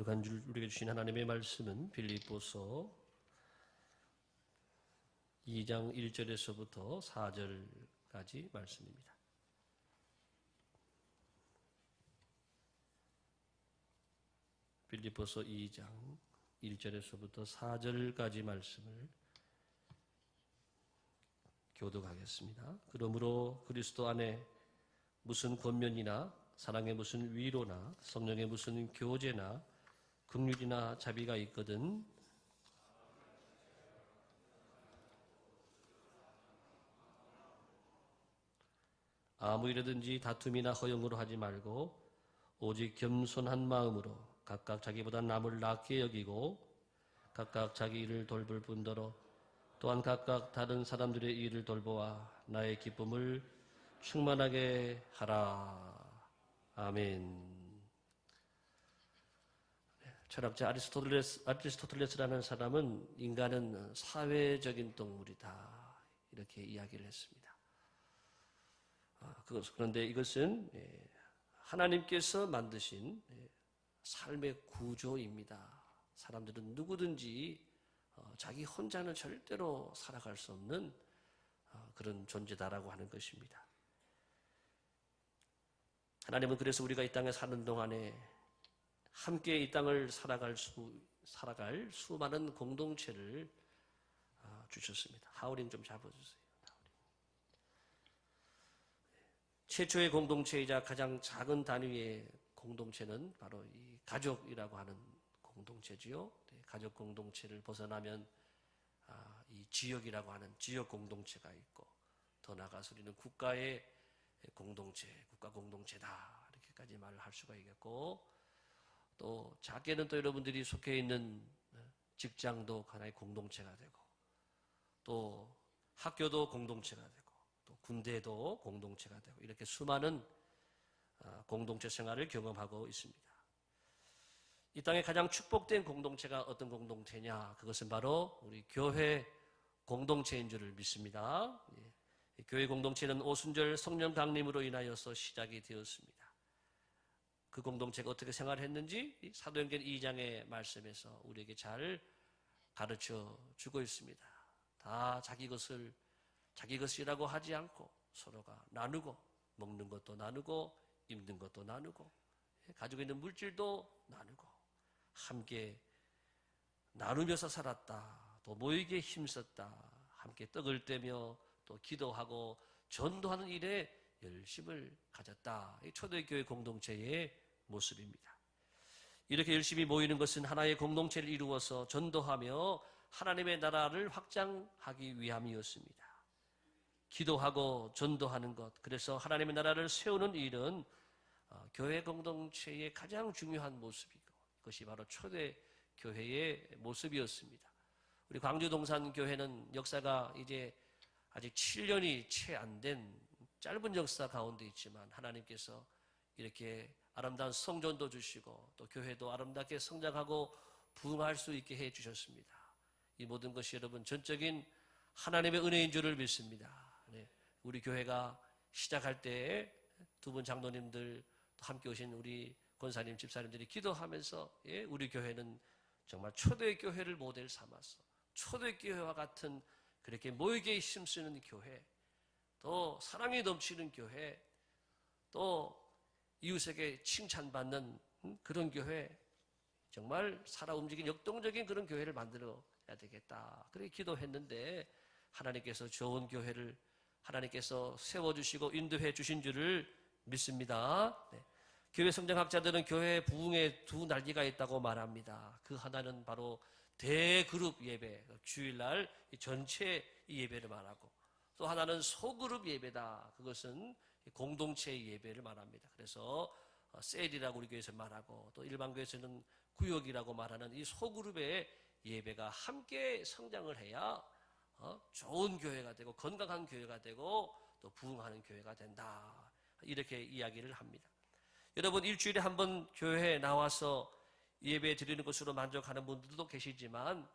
거룩한 줄 우리에게 주신 하나님의 말씀은 빌립보서 2장 1절에서부터 4절까지 말씀입니다. 빌립보서 2장 1절에서부터 4절까지 말씀을 교독하겠습니다. 그러므로 그리스도 안에 무슨 권면이나 사랑의 무슨 위로나 성령의 무슨 교제나 긍휼이나 자비가 있거든 아무 일이든지 다툼이나 허용으로 하지 말고 오직 겸손한 마음으로 각각 자기보다 남을 낫게 여기고 각각 자기 일을 돌볼 뿐더러 또한 각각 다른 사람들의 일을 돌보아 나의 기쁨을 충만하게 하라. 아멘. 철학자 아리스토텔레스라는 사람은 인간은 사회적인 동물이다 이렇게 이야기를 했습니다. 그런데 이것은 하나님께서 만드신 삶의 구조입니다. 사람들은 누구든지 자기 혼자는 절대로 살아갈 수 없는 그런 존재다라고 하는 것입니다. 하나님은 그래서 우리가 이 땅에 사는 동안에 함께 이 땅을 살아갈 수많은 공동체를 주셨습니다. 하울링 좀 잡아주세요. 최초의 공동체이자 가장 작은 단위의 공동체는 바로 이 가족이라고 하는 공동체지요. 가족 공동체를 벗어나면 이 지역이라고 하는 지역 공동체가 있고 더 나아가서 우리는 국가의 공동체, 국가 공동체다 이렇게까지 말을 할 수가 있겠고 또 작게는 또 여러분들이 속해 있는 직장도 하나의 공동체가 되고 또 학교도 공동체가 되고 또 군대도 공동체가 되고 이렇게 수많은 공동체 생활을 경험하고 있습니다. 이 땅에 가장 축복된 공동체가 어떤 공동체냐? 그것은 바로 우리 교회 공동체인 줄을 믿습니다. 교회 공동체는 오순절 성령 강림으로 인하여서 시작이 되었습니다. 그 공동체가 어떻게 생활했는지 사도행전 2장의 말씀에서 우리에게 잘 가르쳐 주고 있습니다. 다 자기 것이라고 하지 않고 서로가 나누고 먹는 것도 나누고 입는 것도 나누고 가지고 있는 물질도 나누고 함께 나누면서 살았다. 또 모이기에 힘썼다. 함께 떡을 떼며 또 기도하고 전도하는 일에 열심을 가졌다. 이 초대교회 공동체의 모습입니다. 이렇게 열심히 모이는 것은 하나의 공동체를 이루어서 전도하며 하나님의 나라를 확장하기 위함이었습니다. 기도하고 전도하는 것, 그래서 하나님의 나라를 세우는 일은 교회 공동체의 가장 중요한 모습이고 그것이 바로 초대교회의 모습이었습니다. 우리 광주동산교회는 역사가 이제 아직 7년이 채 안 된 짧은 역사 가운데 있지만 하나님께서 이렇게 아름다운 성전도 주시고 또 교회도 아름답게 성장하고 부흥할 수 있게 해 주셨습니다. 이 모든 것이 여러분 전적인 하나님의 은혜인 줄을 믿습니다. 우리 교회가 시작할 때 두 분 장로님들 함께 오신 우리 권사님 집사님들이 기도하면서 우리 교회는 정말 초대교회를 모델 삼아서 초대교회와 같은 그렇게 모이게 힘쓰는 교회, 또 사랑이 넘치는 교회, 또 이웃에게 칭찬받는 그런 교회, 정말 살아 움직인 역동적인 그런 교회를 만들어야 되겠다. 그렇게 기도했는데 하나님께서 좋은 교회를 하나님께서 세워주시고 인도해 주신 줄을 믿습니다. 교회 성장학자들은 교회 부흥에 두 날개가 있다고 말합니다. 그 하나는 바로 대그룹 예배, 주일날 전체 예배를 말하고 또 하나는 소그룹 예배다. 그것은 공동체 예배를 말합니다. 그래서 셀이라고 우리 교회에서 말하고 또 일반 교회에서는 구역이라고 말하는 이 소그룹의 예배가 함께 성장을 해야 좋은 교회가 되고 건강한 교회가 되고 또 부흥하는 교회가 된다. 이렇게 이야기를 합니다. 여러분 일주일에 한 번 교회에 나와서 예배 드리는 것으로 만족하는 분들도 계시지만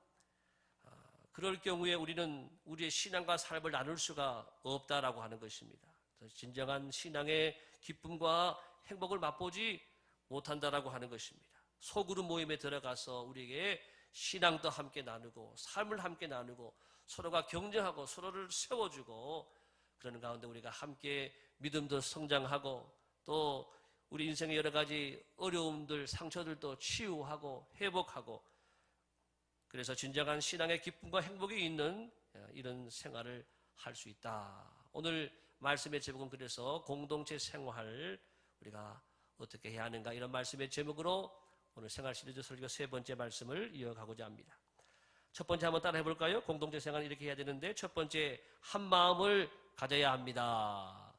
그럴 경우에 우리는 우리의 신앙과 삶을 나눌 수가 없다라고 하는 것입니다. 진정한 신앙의 기쁨과 행복을 맛보지 못한다라고 하는 것입니다. 소그룹 모임에 들어가서 우리에게 신앙도 함께 나누고 삶을 함께 나누고 서로가 격려하고 서로를 세워주고 그러는 가운데 우리가 함께 믿음도 성장하고 또 우리 인생의 여러 가지 어려움들, 상처들도 치유하고 회복하고 그래서 진정한 신앙의 기쁨과 행복이 있는 이런 생활을 할 수 있다. 오늘 말씀의 제목은 그래서 공동체 생활 우리가 어떻게 해야 하는가 이런 말씀의 제목으로 오늘 생활 시리즈 설교 세 번째 말씀을 이어가고자 합니다. 첫 번째 한번 따라 해볼까요? 공동체 생활 이렇게 해야 되는데 첫 번째 한 마음을 가져야 합니다.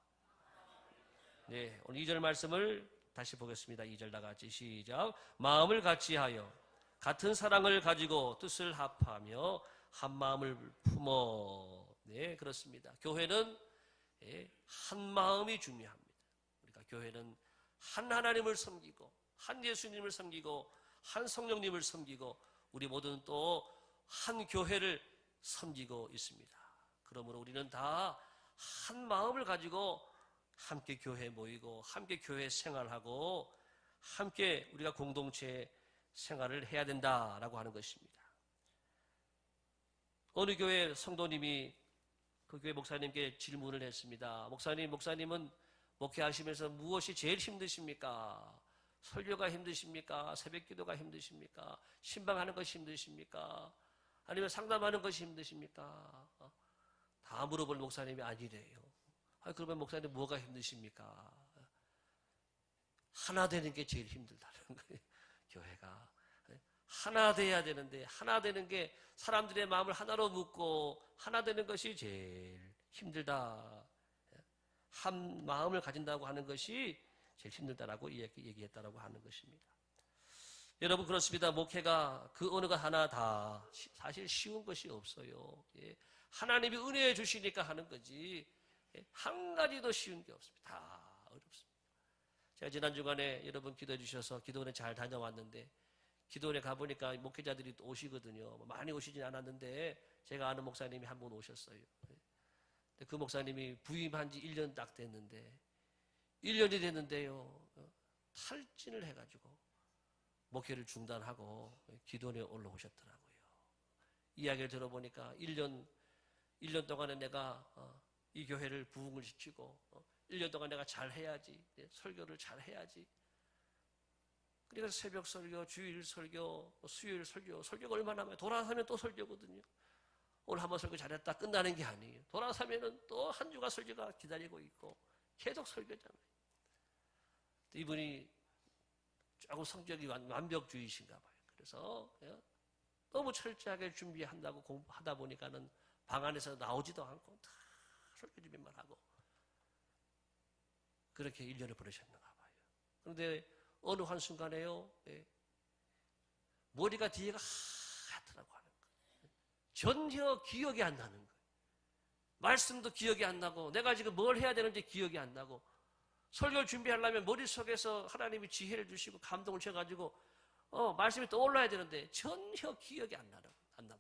네, 오늘 2절 말씀을 다시 보겠습니다. 2절 다 같이 시작. 마음을 같이하여 같은 사랑을 가지고 뜻을 합하며 한 마음을 품어. 네, 그렇습니다. 교회는 한 마음이 중요합니다. 우리가 교회는 한 하나님을 섬기고 한 예수님을 섬기고 한 성령님을 섬기고 우리 모두는 또 한 교회를 섬기고 있습니다. 그러므로 우리는 다 한 마음을 가지고 함께 교회에 모이고 함께 교회 생활하고 함께 우리가 공동체 생활을 해야 된다라고 하는 것입니다. 어느 교회 성도님이 그 교회 목사님께 질문을 했습니다. 목사님은 목회하시면서 무엇이 제일 힘드십니까? 설교가 힘드십니까? 새벽기도가 힘드십니까? 신방하는 것이 힘드십니까? 아니면 상담하는 것이 힘드십니까? 다 물어볼 목사님이 아니래요. 그러면 목사님 뭐가 힘드십니까? 하나 되는 게 제일 힘들다는 거예요. 교회가 하나 돼야 되는데 하나 되는 게 사람들의 마음을 하나로 묶고 하나 되는 것이 제일 힘들다. 한 마음을 가진다고 하는 것이 제일 힘들다라고 얘기했다라고 하는 것입니다. 여러분 그렇습니다. 목회가 그 어느 것 하나 다 사실 쉬운 것이 없어요. 하나님이 은혜해 주시니까 하는 거지 한 가지도 쉬운 게 없습니다. 다 어렵습니다. 제가 지난 주간에 여러분 기도해 주셔서 기도원에 잘 다녀왔는데 기도원에 가보니까 목회자들이 또 오시거든요. 많이 오시진 않았는데 제가 아는 목사님이 한 분 오셨어요. 그 목사님이 부임한 지 1년 딱 됐는데 1년이 됐는데요. 탈진을 해가지고 목회를 중단하고 기도원에 올라오셨더라고요. 이야기를 들어보니까 1년 동안에 내가 이 교회를 부흥을 시키고 1년 동안 내가 잘해야지, 설교를 잘해야지. 그러니까 새벽 설교, 주일 설교, 수요일 설교, 설교가 얼마나 많아요. 돌아서면 또 설교거든요. 오늘 한번 설교 잘했다 끝나는 게 아니에요. 돌아서면은 또 한 주가 설교가 기다리고 있고 계속 설교잖아요. 이분이 조금 성격이 완벽주의신가 봐요. 그래서 너무 철저하게 준비한다고 공부하다 보니까는 방 안에서 나오지도 않고 다 설교 준비만 하고 그렇게 1년을 보내셨나 봐요. 그런데 어느 한순간에요. 머리가 뒤에가 하얗더라고 하는 거예요. 전혀 기억이 안 나는 거예요. 말씀도 기억이 안 나고 내가 지금 뭘 해야 되는지 기억이 안 나고 설교를 준비하려면 머릿속에서 하나님이 지혜를 주시고 감동을 주셔가지고 말씀이 떠올라야 되는데 전혀 기억이 안 나더라고 하는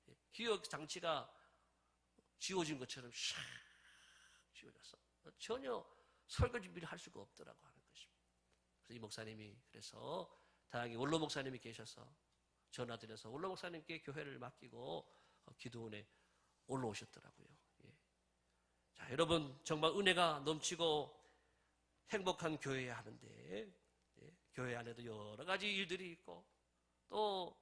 거예요. 기억 장치가 지워진 것처럼 샥 지워져서 전혀 설교 준비를 할 수가 없더라고 하는 것입니다. 그래서 이 목사님이 그래서 다행히 원로 목사님이 계셔서 전화드려서 원로 목사님께 교회를 맡기고 기도원에 올라오셨더라고요. 자, 여러분 정말 은혜가 넘치고 행복한 교회야 하는데 교회 안에도 여러 가지 일들이 있고 또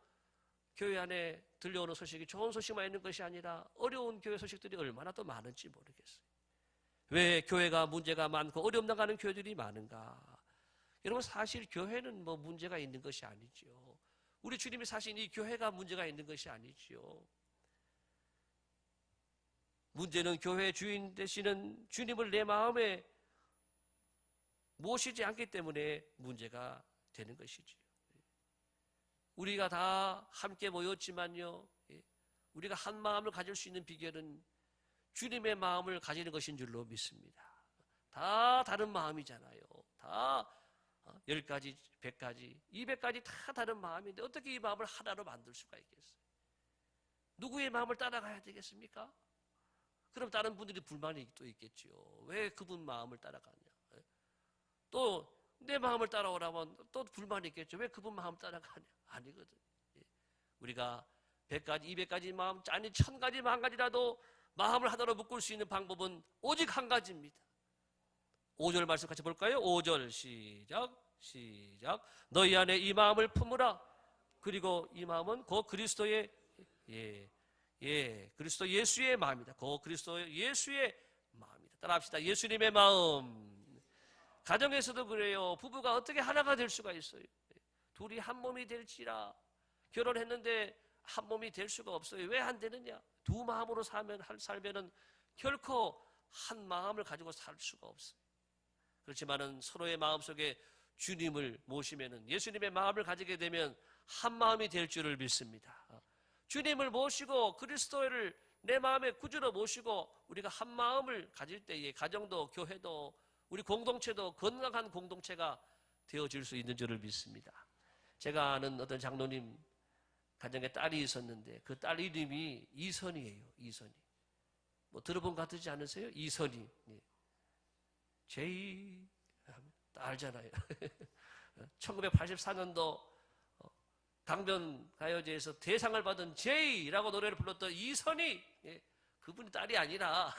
교회 안에 들려오는 소식이 좋은 소식만 있는 것이 아니라 어려운 교회 소식들이 얼마나 더 많은지 모르겠어요. 왜 교회가 문제가 많고 어려움 나가는 교회들이 많은가? 여러분 사실 교회는 뭐 문제가 있는 것이 아니죠. 우리 주님이 사신 이 교회가 문제가 있는 것이 아니죠. 문제는 교회 주인 되시는 주님을 내 마음에 모시지 않기 때문에 문제가 되는 것이지요. 우리가 다 함께 모였지만요. 우리가 한 마음을 가질 수 있는 비결은 주님의 마음을 가지는 것인 줄로 믿습니다. 다 다른 마음이잖아요. 다 10가지, 100가지, 200가지 다 다른 마음인데 어떻게 이 마음을 하나로 만들 수가 있겠어요? 누구의 마음을 따라가야 되겠습니까? 그럼 다른 분들이 불만이 또 있겠죠. 왜 그분 마음을 따라가냐? 또 내 마음을 따라오라면 또 불만이 있겠죠. 왜 그분 마음 따라가냐? 아니거든. 우리가 100가지, 200가지 마음, 아니 1000가지, 10,000가지라도 마음을 하나로 묶을 수 있는 방법은 오직 한 가지입니다. 5절 말씀 같이 볼까요? 5절 시작. 너희 안에 이 마음을 품으라. 그리고 이 마음은 곧 그리스도의 그리스도 예수의 마음이다. 곧 그리스도 예수의 마음이다. 따라합시다. 예수님의 마음. 가정에서도 그래요. 부부가 어떻게 하나가 될 수가 있어요? 둘이 한 몸이 될지라. 결혼했는데 한 몸이 될 수가 없어요. 왜 안 되느냐? 두 마음으로 살면은 결코 한 마음을 가지고 살 수가 없어요. 그렇지만은 서로의 마음 속에 주님을 모시면은, 예수님의 마음을 가지게 되면 한 마음이 될 줄을 믿습니다. 주님을 모시고 그리스도를 내 마음의 구주로 모시고 우리가 한 마음을 가질 때에 가정도 교회도 우리 공동체도 건강한 공동체가 되어질 수 있는 줄을 믿습니다. 제가 아는 어떤 장로님 가정에 딸이 있었는데 그 딸 이름이 이선이에요. 이선이. 뭐 들어본 것 같지 않으세요? 이선이. 제이 알잖아요. 1984년도 강변 가요제에서 대상을 받은 제이라고 노래를 불렀던 이선이, 그분이 딸이 아니라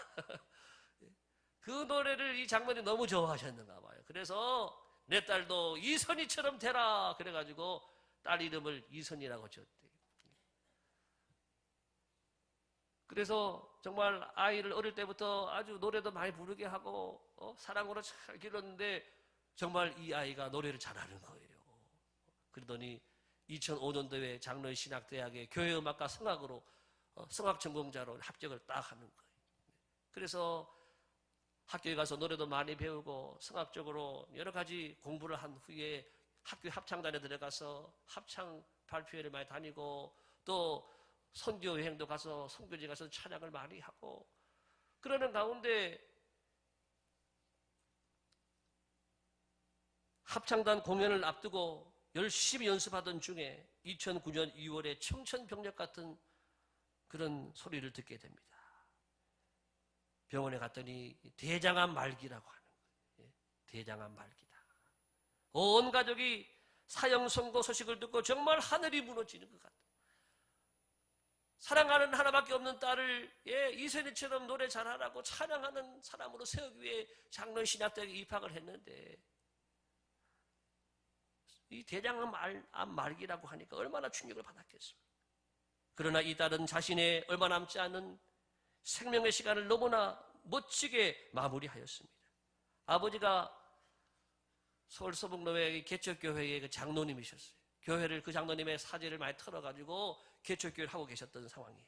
그 노래를 이 장모님 너무 좋아하셨는가 봐요. 그래서 내 딸도 이선이처럼 되라 그래가지고 딸 이름을 이선이라고 지었대요. 그래서 정말 아이를 어릴 때부터 아주 노래도 많이 부르게 하고 사랑으로 잘 기르는데 정말 이 아이가 노래를 잘하는 거예요. 그러더니 2005년도에 장로의 신학대학에 교회음악과 성악으로 성악 전공자로 합격을 딱 하는 거예요. 그래서 학교에 가서 노래도 많이 배우고 성악적으로 여러 가지 공부를 한 후에 학교 합창단에 들어가서 합창 발표회를 많이 다니고 또 선교 여행도 가서 선교지 가서 찬양을 많이 하고 그러는 가운데 합창단 공연을 앞두고 열심히 연습하던 중에 2009년 2월에 청천벽력 같은 그런 소리를 듣게 됩니다. 병원에 갔더니 대장암 말기라고 하는 거예요. 대장암 말기다. 온 가족이 사형 선고 소식을 듣고 정말 하늘이 무너지는 것 같아요. 사랑하는 하나밖에 없는 딸을 이선희처럼 노래 잘하라고 찬양하는 사람으로 세우기 위해 장로 신학대학에 입학을 했는데 이 대장암 말기라고 하니까 얼마나 충격을 받았겠습니까? 그러나 이 딸은 자신의 얼마 남지 않은 생명의 시간을 너무나 멋지게 마무리하였습니다. 아버지가 서울 서북로의 개척교회의 그 장로님이셨어요. 교회를 그 장로님의 사제를 많이 털어가지고 개척교회를 하고 계셨던 상황이에요.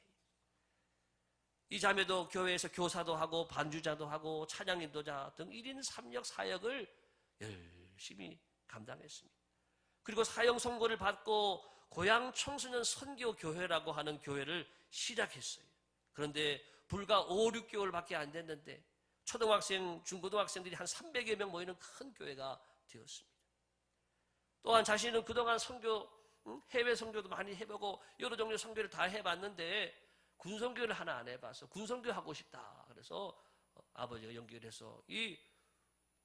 이 자매도 교회에서 교사도 하고 반주자도 하고 찬양 인도자 등 1인 3역 사역을 열심히 감당했습니다. 그리고 사형 선고를 받고 고향 청소년 선교교회라고 하는 교회를 시작했어요. 그런데 불과 5, 6개월밖에 안 됐는데 초등학생, 중고등학생들이 한 300여 명 모이는 큰 교회가 되었습니다. 또한 자신은 그동안 선교, 해외 선교도 많이 해보고 여러 종류 선교를 다 해봤는데 군선교를 하나 안 해봐서 군선교 하고 싶다. 그래서 아버지가 연결해서 이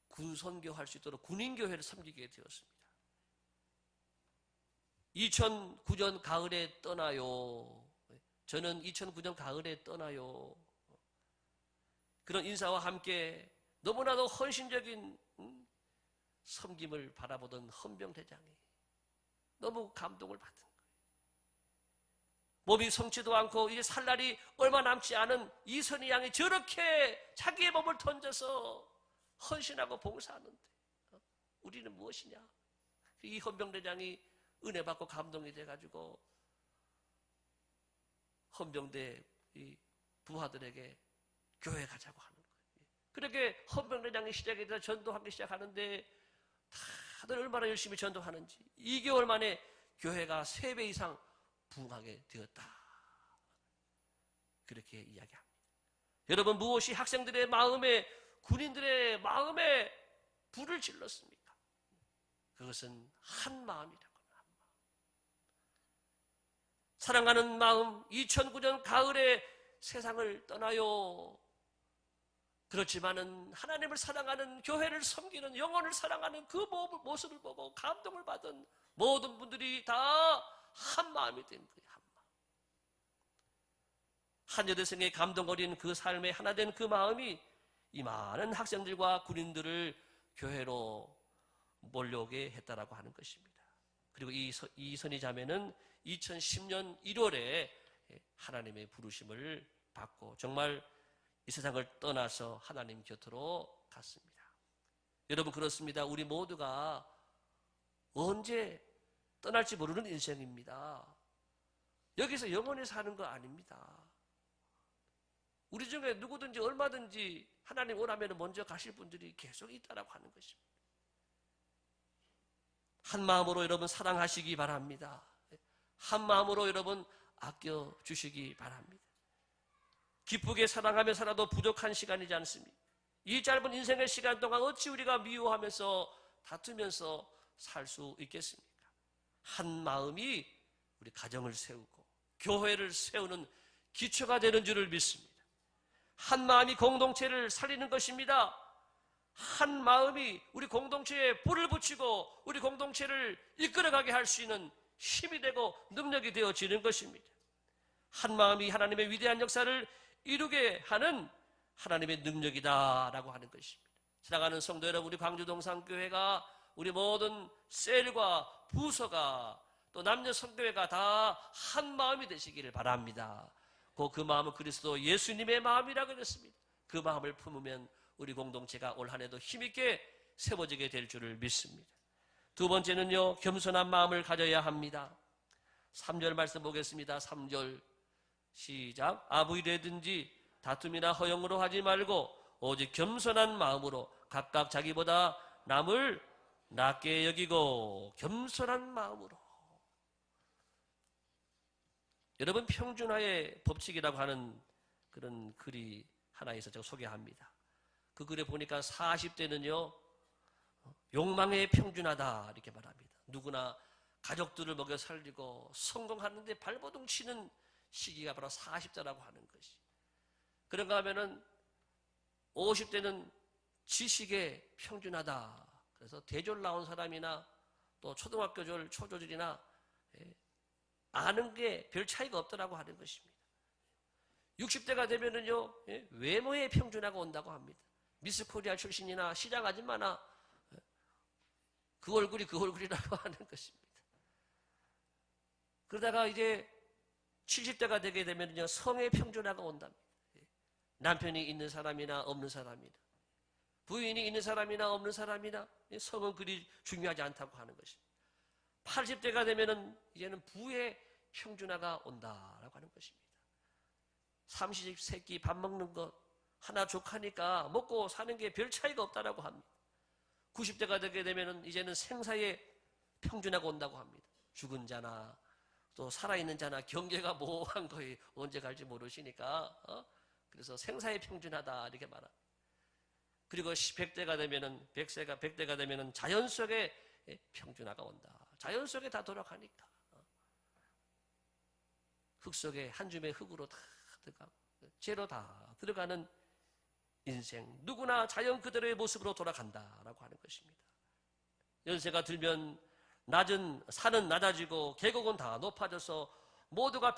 군선교 할 수 있도록 군인교회를 섬기게 되었습니다. 2009년 가을에 떠나요. 저는 2009년 가을에 떠나요. 그런 인사와 함께 너무나도 헌신적인 섬김을 바라보던 헌병대장이 너무 감동을 받은 거예요. 몸이 성치도 않고 이제 살 날이 얼마 남지 않은 이선희 양이 저렇게 자기의 몸을 던져서 헌신하고 봉사하는데 우리는 무엇이냐? 이 헌병대장이 은혜 받고 감동이 돼가지고 헌병대 이 부하들에게 교회 가자고 하는 거예요. 그렇게 헌병대장이 시작이 돼서 전도하기 시작하는데 다들 얼마나 열심히 전도하는지 2개월 만에 교회가 3배 이상 부흥하게 되었다. 그렇게 이야기합니다. 여러분, 무엇이 학생들의 마음에, 군인들의 마음에 불을 질렀습니까? 그것은 한 마음이라고. 사랑하는 마음, 2009년 가을에 세상을 떠나요. 그렇지만은 하나님을 사랑하는, 교회를 섬기는, 영혼을 사랑하는 그 모습을 보고 감동을 받은 모든 분들이 다 한 마음이 된 거예요. 한 마음. 한 여대생의 감동 어린 그 삶에 하나 된 그 마음이 이 많은 학생들과 군인들을 교회로 몰려오게 했다라고 하는 것입니다. 그리고 이 선의자매는 2010년 1월에 하나님의 부르심을 받고 정말 이 세상을 떠나서 하나님 곁으로 갔습니다. 여러분, 그렇습니다. 우리 모두가 언제 떠날지 모르는 인생입니다. 여기서 영원히 사는 거 아닙니다. 우리 중에 누구든지 얼마든지 하나님 오라면 먼저 가실 분들이 계속 있다라고 하는 것입니다. 한 마음으로 여러분 사랑하시기 바랍니다. 한 마음으로 여러분 아껴주시기 바랍니다. 기쁘게 사랑하며 살아도 부족한 시간이지 않습니까? 이 짧은 인생의 시간 동안 어찌 우리가 미워하면서 다투면서 살 수 있겠습니까? 한 마음이 우리 가정을 세우고 교회를 세우는 기초가 되는 줄을 믿습니다. 한 마음이 공동체를 살리는 것입니다. 한 마음이 우리 공동체에 불을 붙이고 우리 공동체를 이끌어가게 할 수 있는 힘이 되고 능력이 되어지는 것입니다. 한 마음이 하나님의 위대한 역사를 이루게 하는 하나님의 능력이다라고 하는 것입니다. 사랑하는 성도 여러분, 우리 광주동산교회가 우리 모든 셀과 부서가 또 남녀 성교회가 다 한 마음이 되시기를 바랍니다. 그 마음은 그리스도 예수님의 마음이라고 그랬습니다. 그 마음을 품으면 우리 공동체가 올 한 해도 힘있게 세워지게 될 줄을 믿습니다. 두 번째는요, 겸손한 마음을 가져야 합니다. 3절 말씀 보겠습니다. 3절 시작. 아무 일에든지 다툼이나 허용으로 하지 말고 오직 겸손한 마음으로 각각 자기보다 남을 낮게 여기고 겸손한 마음으로. 여러분, 평준화의 법칙이라고 하는 그런 글이 하나 있어서 제가 소개합니다. 그 글에 보니까 40대는요 욕망의 평준화다 이렇게 말합니다. 누구나 가족들을 먹여 살리고 성공하는데 발버둥 치는 시기가 바로 40대라고 하는 것이. 그런가 하면은 50대는 지식의 평준화다. 그래서 대졸 나온 사람이나 또 초등학교졸, 초조졸이나 아는 게 별 차이가 없더라고 하는 것입니다. 60대가 되면은요 외모의 평준화가 온다고 합니다. 미스 코리아 출신이나 시장 아줌마나 그 얼굴이 그 얼굴이라고 하는 것입니다. 그러다가 이제 70대가 되게 되면요 성의 평준화가 온답니다. 남편이 있는 사람이나 없는 사람이나 부인이 있는 사람이나 없는 사람이나 성은 그리 중요하지 않다고 하는 것입니다. 80대가 되면은 이제는 부의 평준화가 온다라고 하는 것입니다. 삼시세끼 밥 먹는 것 하나 족하니까 먹고 사는 게 별 차이가 없다라고 합니다. 90대가 되게 되면은 이제는 생사의 평준화가 온다고 합니다. 죽은 자나 또 살아있는 자나 경계가 모호한 거에 언제 갈지 모르시니까 그래서 생사의 평준화다 이렇게 말합니다. 그리고 100대가 되면은 100대가 되면은 자연 속에 평준화가 온다. 자연 속에 다 돌아가니까 흙 속에 한 줌의 흙으로 다 들어가고 죄로 다 들어가는 인생, 누구나 자연 그대로의 모습으로 돌아간다라고 하는 것입니다. 연세가 들면 산은 낮아지고 계곡은 다 높아져서 모두가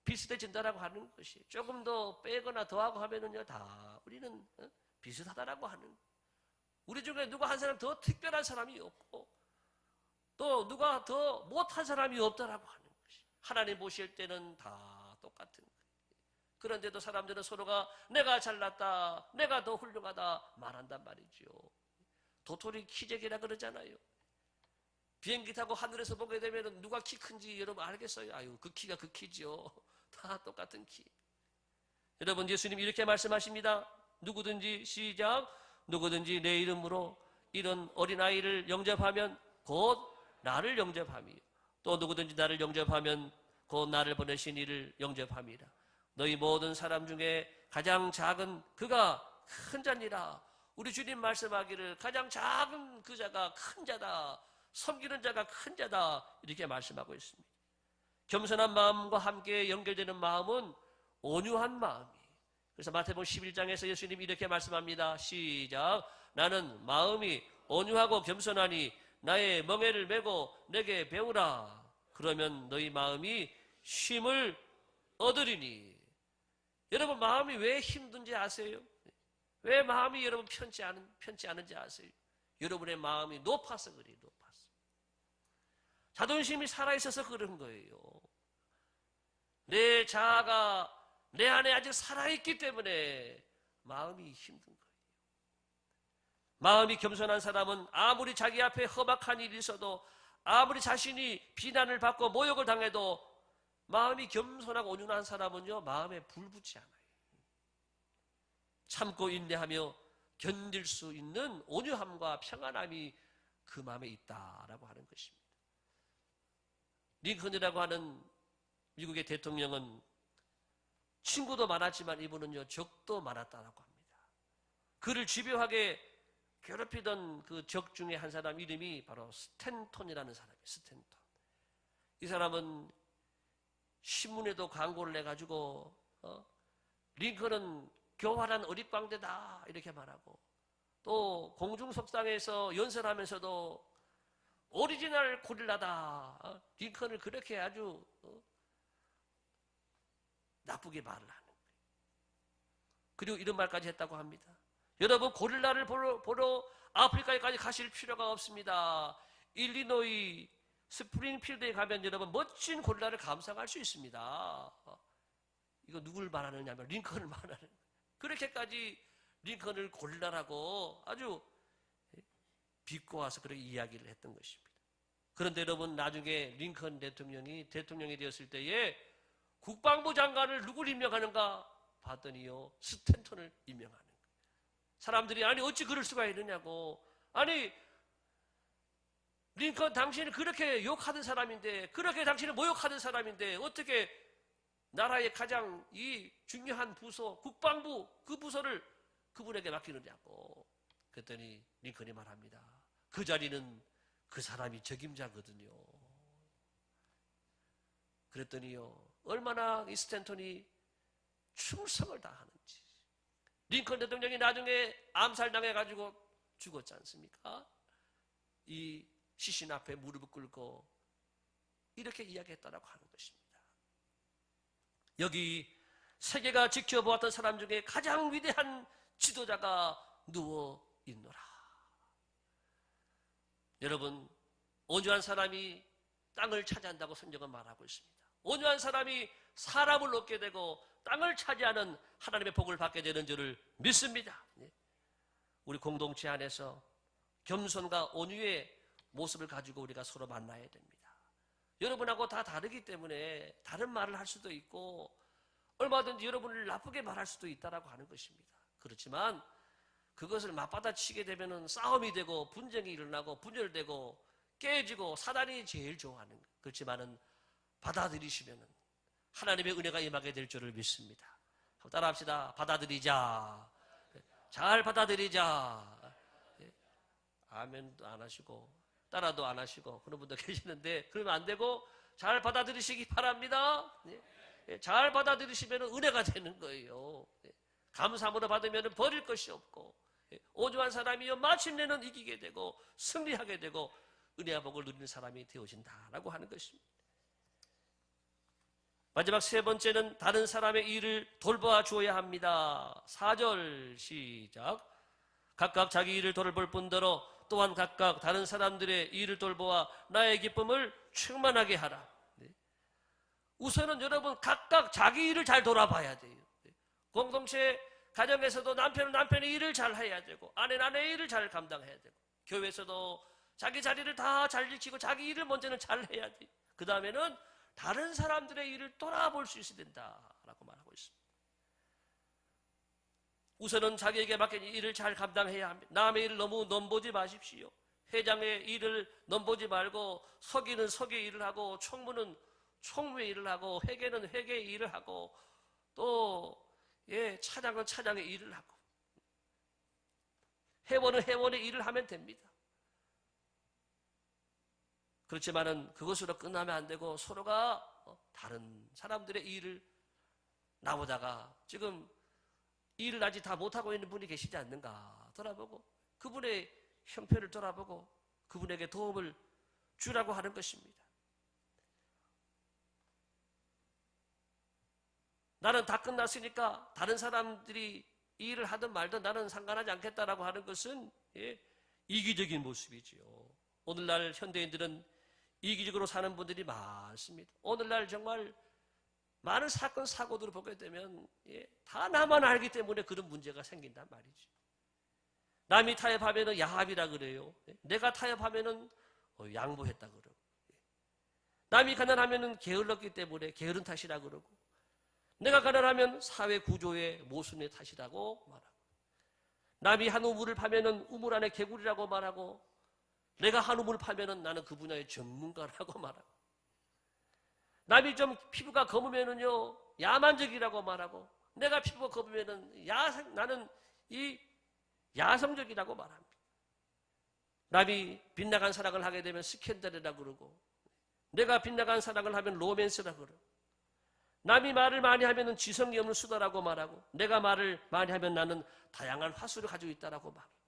비슷해진다라고 하는 것이. 조금 더 빼거나 더하고 하면은요 다 우리는 비슷하다라고 하는. 우리 중에 누가 한 사람 더 특별한 사람이 없고 또 누가 더 못한 사람이 없다라고 하는 것이. 하나님 보실 때는 다 똑같은 거예요. 그런데도 사람들은 서로가 내가 잘났다, 내가 더 훌륭하다 말한단 말이죠. 도토리 키재기라 그러잖아요. 비행기 타고 하늘에서 보게 되면 누가 키 큰지 여러분 알겠어요? 아유, 그 키가 그 키죠. 다 똑같은 키. 여러분, 예수님 이렇게 말씀하십니다. 누구든지 시작. 누구든지 내 이름으로 이런 어린아이를 영접하면 곧 나를 영접함이요. 또 누구든지 나를 영접하면 곧 나를 보내신 이를 영접함이라. 너희 모든 사람 중에 가장 작은 그가 큰 자니라. 우리 주님 말씀하기를 가장 작은 그 자가 큰 자다. 섬기는 자가 큰 자다. 이렇게 말씀하고 있습니다. 겸손한 마음과 함께 연결되는 마음은 온유한 마음이에요. 그래서 마태복음 11장에서 예수님이 이렇게 말씀합니다. 시작. 나는 마음이 온유하고 겸손하니 나의 멍에를 메고 내게 배우라. 그러면 너희 마음이 쉼을 얻으리니. 여러분 마음이 왜 힘든지 아세요? 왜 마음이 여러분 편치 않은지 아세요? 여러분의 마음이 높아서 그래요. 높아서. 자존심이 살아있어서 그런 거예요. 내 자아가 내 안에 아직 살아있기 때문에 마음이 힘든 거예요. 마음이 겸손한 사람은 아무리 자기 앞에 험악한 일이 있어도, 아무리 자신이 비난을 받고 모욕을 당해도 마음이 겸손하고 온유한 사람은요, 마음에 불붙지 않아요. 참고 인내하며 견딜 수 있는 온유함과 평안함이 그 마음에 있다라고 하는 것입니다. 링컨이라고 하는 미국의 대통령은 친구도 많았지만 이분은요, 적도 많았다라고 합니다. 그를 집요하게 괴롭히던 그 적 중에 한 사람 이름이 바로 스탠톤이라는 사람이에요. 스탠톤. 이 사람은 신문에도 광고를 내가지고 링컨은 교활한 어릿광대다 이렇게 말하고, 또 공중석상에서 연설하면서도 오리지널 고릴라다, 링컨을 그렇게 아주 나쁘게 말을 하는 거예요. 그리고 이런 말까지 했다고 합니다. 여러분, 고릴라를 보러 아프리카에까지 가실 필요가 없습니다. 일리노이 스프링필드에 가면 여러분 멋진 고릴라를 감상할 수 있습니다. 이거 누굴 말하느냐면 링컨을 말하는 거예요. 그렇게까지 링컨을 고릴라라고 아주 비꼬아서 그렇게 이야기를 했던 것입니다. 그런데 여러분, 나중에 링컨 대통령이 되었을 때에 국방부 장관을 누굴 임명하는가 봤더니요, 스탠턴을 임명하는 거예요. 사람들이 아니 어찌 그럴 수가 있느냐고, 아니 링컨 당신은 그렇게 욕하던 사람인데, 그렇게 당신을 모욕하던 사람인데 어떻게 나라의 가장 이 중요한 부서 국방부 그 부서를 그분에게 맡기느냐고. 그랬더니 링컨이 말합니다. 그 자리는 그 사람이 적임자거든요. 그랬더니요, 얼마나 이 스탠턴이 충성을 다하는지. 링컨 대통령이 나중에 암살당해가지고 죽었지 않습니까? 이 시신 앞에 무릎을 꿇고 이렇게 이야기했다라고 하는 것입니다. 여기 세계가 지켜보았던 사람 중에 가장 위대한 지도자가 누워 있노라. 여러분, 온유한 사람이 땅을 차지한다고 성경은 말하고 있습니다. 온유한 사람이 사람을 얻게 되고 땅을 차지하는 하나님의 복을 받게 되는 줄을 믿습니다. 우리 공동체 안에서 겸손과 온유의 모습을 가지고 우리가 서로 만나야 됩니다. 여러분하고 다 다르기 때문에 다른 말을 할 수도 있고 얼마든지 여러분을 나쁘게 말할 수도 있다라고 하는 것입니다. 그렇지만 그것을 맞받아치게 되면 싸움이 되고 분쟁이 일어나고 분열되고 깨지고 사단이 제일 좋아하는 거예요. 그렇지만은 받아들이시면은 하나님의 은혜가 임하게 될 줄을 믿습니다. 따라합시다. 받아들이자. 잘 받아들이자. 아멘도 안 하시고 따라도 안 하시고 그런 분도 계시는데, 그러면 안 되고 잘 받아들이시기 바랍니다. 잘 받아들이시면 은혜가 되는 거예요. 감사함으로 받으면 버릴 것이 없고, 온유한 사람이요 마침내는 이기게 되고 승리하게 되고 은혜와 복을 누리는 사람이 되어진다라고 하는 것입니다. 마지막 세 번째는 다른 사람의 일을 돌봐 주어야 합니다. 4절 시작. 각각 자기 일을 돌볼 뿐더러 또한 각각 다른 사람들의 일을 돌보아 나의 기쁨을 충만하게 하라. 우선은 여러분 각각 자기 일을 잘 돌아봐야 돼요. 공동체 가정에서도 남편은 남편의 일을 잘 해야 되고 아내는 아내의 일을 잘 감당해야 되고, 교회에서도 자기 자리를 다 잘 지키고 자기 일을 먼저는 잘 해야 돼요. 그 다음에는 다른 사람들의 일을 돌아볼 수 있어야 된다라고 말하고 있습니다. 우선은 자기에게 맡긴 일을 잘 감당해야 합니다. 남의 일을 너무 넘보지 마십시오. 회장의 일을 넘보지 말고 서기는 서기의 일을 하고 총무는 총무의 일을 하고 회계는 회계의 일을 하고 또 차장은 차장의 일을 하고 회원은 회원의 일을 하면 됩니다. 그렇지만은 그것으로 끝나면 안 되고 서로가 다른 사람들의 일을 나보다가 지금 일을 아직 다 못하고 있는 분이 계시지 않는가 돌아보고 그분의 형편을 돌아보고 그분에게 도움을 주라고 하는 것입니다. 나는 다 끝났으니까 다른 사람들이 이 일을 하든 말든 나는 상관하지 않겠다라고 하는 것은 이기적인 모습이지요. 오늘날 현대인들은 이기적으로 사는 분들이 많습니다. 오늘날 정말 많은 사건 사고들을 보게 되면 다 나만 알기 때문에 그런 문제가 생긴단 말이죠. 남이 타협하면은 야합이라 그래요. 내가 타협하면은 양보했다 그러고, 남이 가난하면은 게을렀기 때문에 게으른 탓이라 그러고, 내가 가난하면 사회 구조의 모순의 탓이라고 말하고, 남이 한 우물을 파면은 우물 안에 개구리라고 말하고, 내가 한 우물 파면은 나는 그 분야의 전문가라고 말하고, 남이 좀 피부가 검으면은요 야만적이라고 말하고, 내가 피부가 검으면은 나는 이 야성적이라고 말합니다. 남이 빗나간 사랑을 하게 되면 스캔들이라고 그러고, 내가 빗나간 사랑을 하면 로맨스라고 그러고, 남이 말을 많이 하면 지성이 없는 수다라고 말하고, 내가 말을 많이 하면 나는 다양한 화수를 가지고 있다라고 말합니다.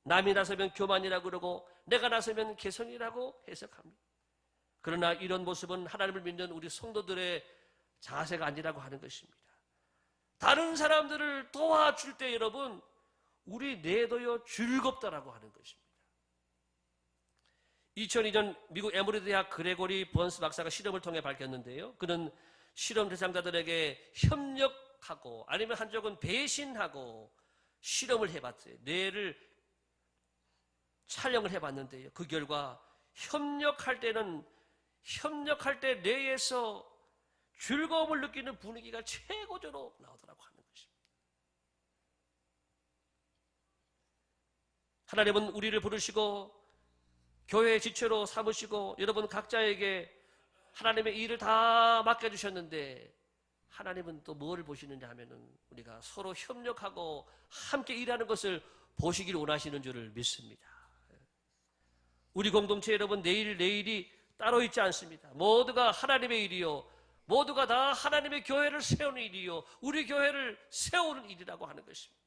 남이 나서면 교만이라고 그러고 내가 나서면 개성이라고 해석합니다. 그러나 이런 모습은 하나님을 믿는 우리 성도들의 자세가 아니라고 하는 것입니다. 다른 사람들을 도와줄 때 여러분 우리 내도요 즐겁다라고 하는 것입니다. 2002년 미국 에머리 대학 그레고리 번스 박사가 실험을 통해 밝혔는데요. 그는 실험 대상자들에게 협력하고 아니면 한쪽은 배신하고 실험을 해봤어요. 뇌를 촬영을 해봤는데요. 그 결과 협력할 때 뇌에서 즐거움을 느끼는 분위기가 최고조로 나오더라고 하는 것입니다. 하나님은 우리를 부르시고 교회의 지체로 삼으시고 여러분 각자에게 하나님의 일을 다 맡겨주셨는데 하나님은 또 뭘 보시느냐 하면은 우리가 서로 협력하고 함께 일하는 것을 보시길 원하시는 줄을 믿습니다. 우리 공동체 여러분 내일이 따로 있지 않습니다. 모두가 하나님의 일이요, 모두가 다 하나님의 교회를 세우는 일이요, 우리 교회를 세우는 일이라고 하는 것입니다.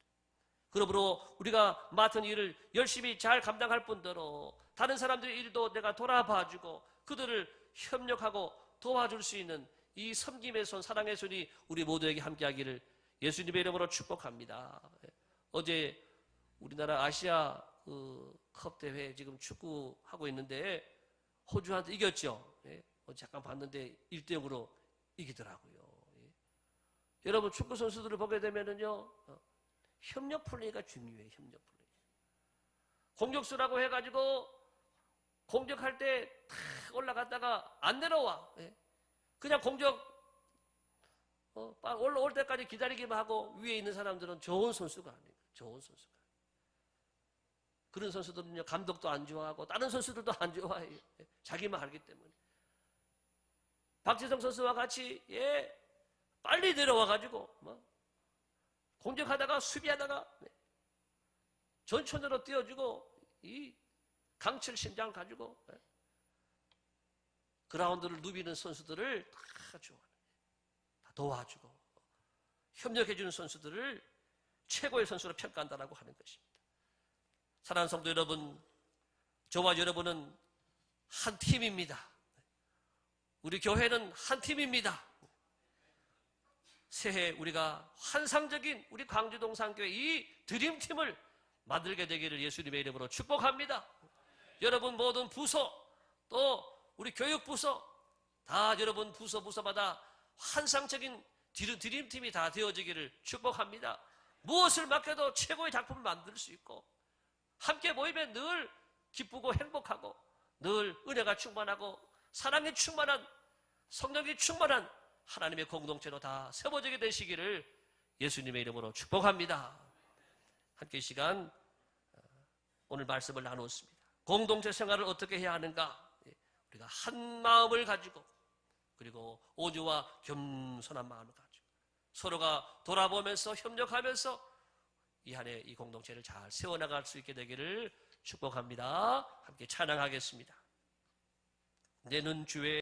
그러므로 우리가 맡은 일을 열심히 잘 감당할 뿐더러 다른 사람들의 일도 내가 돌아봐주고 그들을 협력하고 도와줄 수 있는 이 섬김의 손, 사랑의 손이 우리 모두에게 함께하기를 예수님의 이름으로 축복합니다. 어제 우리나라 아시아 컵 대회 지금 축구하고 있는데 호주한테 이겼죠. 잠깐 봤는데 1대0으로 이기더라고요. 여러분 축구 선수들을 보게 되면은요 협력 플레이가 중요해요. 협력 플레이. 공격수라고 해가지고 공격할 때 탁 올라갔다가 안 내려와. 그냥 공격 올라올 때까지 기다리기만 하고 위에 있는 사람들은 좋은 선수가 아니에요. 좋은 선수가. 그런 선수들은요 감독도 안 좋아하고 다른 선수들도 안 좋아해요. 자기만 알기 때문에. 박지성 선수와 같이 빨리 내려와가지고 공격하다가 수비하다가 전천으로 뛰어주고 이 강철 심장을 가지고 그라운드를 누비는 선수들을 다 좋아하는, 다 도와주고 협력해주는 선수들을 최고의 선수로 평가한다라고 하는 것입니다. 사랑하는 성도 여러분, 저와 여러분은 한 팀입니다. 우리 교회는 한 팀입니다. 새해 우리가 환상적인 우리 광주동산교회 이 드림팀을 만들게 되기를 예수님의 이름으로 축복합니다. 여러분 모든 부서 또 우리 교육부서 다 여러분 부서마다 환상적인 드림팀이 다 되어지기를 축복합니다. 무엇을 맡겨도 최고의 작품을 만들 수 있고 함께 모이면 늘 기쁘고 행복하고 늘 은혜가 충만하고 사랑이 충만한 성령이 충만한 하나님의 공동체로 다 세워지게 되시기를 예수님의 이름으로 축복합니다. 함께 이 시간 오늘 말씀을 나누었습니다. 공동체 생활을 어떻게 해야 하는가? 우리가 한 마음을 가지고 그리고 온유와 겸손한 마음을 가지고 서로가 돌아보면서 협력하면서 이 한해 이 공동체를 잘 세워나갈 수 있게 되기를 축복합니다. 함께 찬양하겠습니다. 내는 주의